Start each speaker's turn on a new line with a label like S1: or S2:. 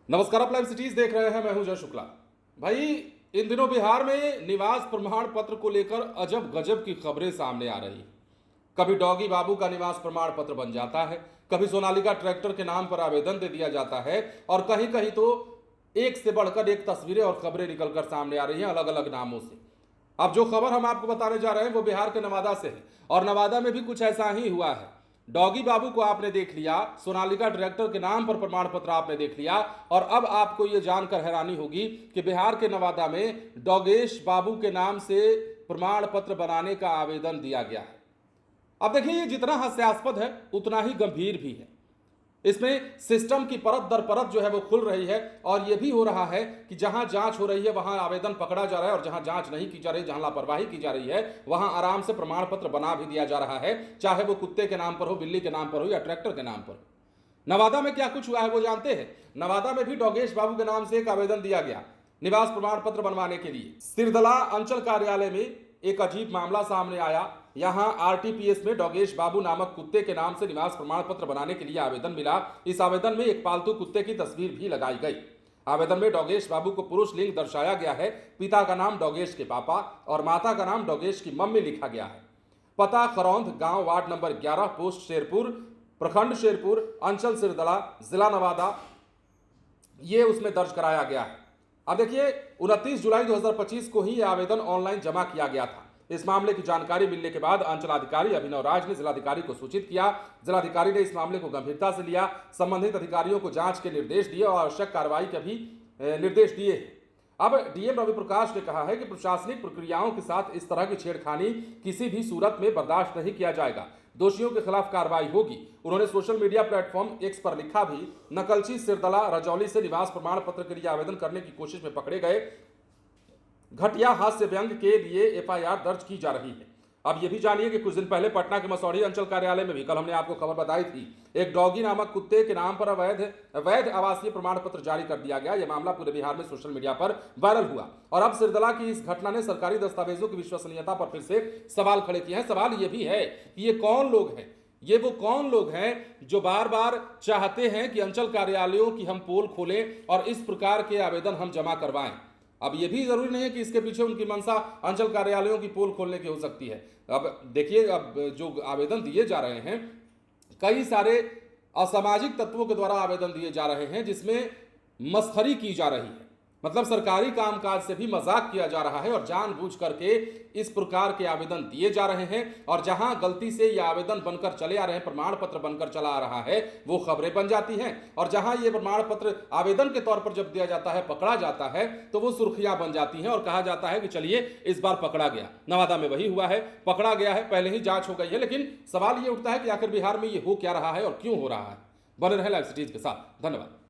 S1: नमस्कार, आप live cities देख रहे हैं। मैं हूं जय शुक्ला। भाई, इन दिनों बिहार में निवास प्रमाण पत्र को लेकर अजब गजब की खबरें सामने आ रही। कभी डॉगी बाबू का निवास प्रमाण पत्र बन जाता है, कभी सोनालिका ट्रैक्टर के नाम पर आवेदन दे दिया जाता है, और कहीं कहीं तो एक से बढ़कर एक तस्वीरें और खबरें निकलकर सामने आ रही हैं अलग अलग नामों से। अब जो खबर हम आपको बताने जा रहे हैं वो बिहार के नवादा से है, और नवादा में भी कुछ ऐसा ही हुआ है। डॉगी बाबू को आपने देख लिया, सोनालिका ट्रैक्टर के नाम पर प्रमाण पत्र आपने देख लिया, और अब आपको यह जानकर हैरानी होगी कि बिहार के नवादा में डॉगेश बाबू के नाम से प्रमाण पत्र बनाने का आवेदन दिया गया है। अब देखिए, ये जितना हास्यास्पद है उतना ही गंभीर भी है। इसमें सिस्टम की परत दर परत जो है वो खुल रही है, और यह भी हो रहा है कि जहां जांच हो रही है वहां आवेदन पकड़ा जा रहा है, और जहां जांच नहीं की जा रही, जहां लापरवाही की जा रही है, वहां आराम से प्रमाण पत्र बना भी दिया जा रहा है, चाहे वो कुत्ते के नाम पर हो, बिल्ली के नाम पर हो या ट्रैक्टर के नाम पर। नवादा में क्या कुछ हुआ है वो जानते हैं। नवादा में भी डॉगेश बाबू के नाम से एक आवेदन दिया गया निवास प्रमाण पत्र बनवाने के लिए। सिरदला अंचल कार्यालय में एक अजीब मामला सामने आया। यहां आरटीपीएस में डॉगेश बाबू नामक कुत्ते के नाम से निवास प्रमाण पत्र बनाने के लिए आवेदन मिला। इस आवेदन में एक पालतू कुत्ते की तस्वीर भी लगाई गई। आवेदन में डॉगेश बाबू को पुरुष लिंग दर्शाया गया है। पिता का नाम डॉगेश के पापा और माता का नाम डॉगेश की मम्मी लिखा गया है। पता खरौंध गांव, वार्ड नंबर 11, पोस्ट शेरपुर, प्रखंड शेरपुर, अंचल सिरदला, जिला नवादा, ये उसमें दर्ज कराया गया है। अब देखिए, 29 जुलाई 2025 को ही यह आवेदन ऑनलाइन जमा किया गया था। इस मामले की जानकारी मिलने के बाद अंचलाधिकारी अभिनव राज ने जिलाधिकारी को सूचित किया। जिलाधिकारी ने इस मामले को गंभीरता से लिया, संबंधित अधिकारियों को जांच के निर्देश दिए और आवश्यक कार्रवाई के भी निर्देश दिए। अब डीएम रवि प्रकाश ने कहा है कि प्रशासनिक प्रक्रियाओं के साथ इस तरह की छेड़खानी किसी भी सूरत में बर्दाश्त नहीं किया जाएगा। दोषियों के खिलाफ कार्रवाई होगी। उन्होंने सोशल मीडिया प्लेटफॉर्म एक्स पर लिखा भी, नकलची सिरदला रजौली से निवास प्रमाण पत्र के लिए आवेदन करने की कोशिश में पकड़े गए घटिया हास्य व्यंग के लिए एफआईआर दर्ज की जा रही है। अब यह भी जानिए कि कुछ दिन पहले पटना के मसौढ़ी अंचल कार्यालय में भी, कल हमने आपको खबर बताई थी, एक डॉगी नामक कुत्ते के नाम पर अवैध आवासीय प्रमाण पत्र जारी कर दिया गया। यह मामला पूरे बिहार में सोशल मीडिया पर वायरल हुआ, और अब सिरदला की इस घटना ने सरकारी दस्तावेजों की विश्वसनीयता पर फिर से सवाल खड़े किए हैं। सवाल यह भी है कि ये कौन लोग हैं, ये वो कौन लोग हैं जो बार बार चाहते हैं कि अंचल कार्यालयों की हम पोल खोलें और इस प्रकार के आवेदन हम जमा करवाएं। अब यह भी जरूरी नहीं है कि इसके पीछे उनकी मंशा अंचल कार्यालयों की पोल खोलने की हो सकती है। अब देखिए, अब जो आवेदन दिए जा रहे हैं, कई सारे असामाजिक तत्वों के द्वारा आवेदन दिए जा रहे हैं, जिसमें मस्खरी की जा रही है। मतलब सरकारी कामकाज से भी मजाक किया जा रहा है, और जानबूझ करके इस प्रकार के आवेदन दिए जा रहे हैं। और जहां गलती से ये आवेदन बनकर चले आ रहे हैं, प्रमाण पत्र बनकर चला आ रहा है, वो खबरें बन जाती हैं। और जहां ये प्रमाण पत्र आवेदन के तौर पर जब दिया जाता है, पकड़ा जाता है, तो वो सुर्खियां बन जाती हैं और कहा जाता है कि चलिए इस बार पकड़ा गया। नवादा में वही हुआ है, पकड़ा गया है, पहले ही जांच हो गई है। लेकिन सवाल ये उठता है कि आखिर बिहार में ये हो क्या रहा है और क्यों हो रहा है। बने रहे लाइव सिटीज के साथ। धन्यवाद।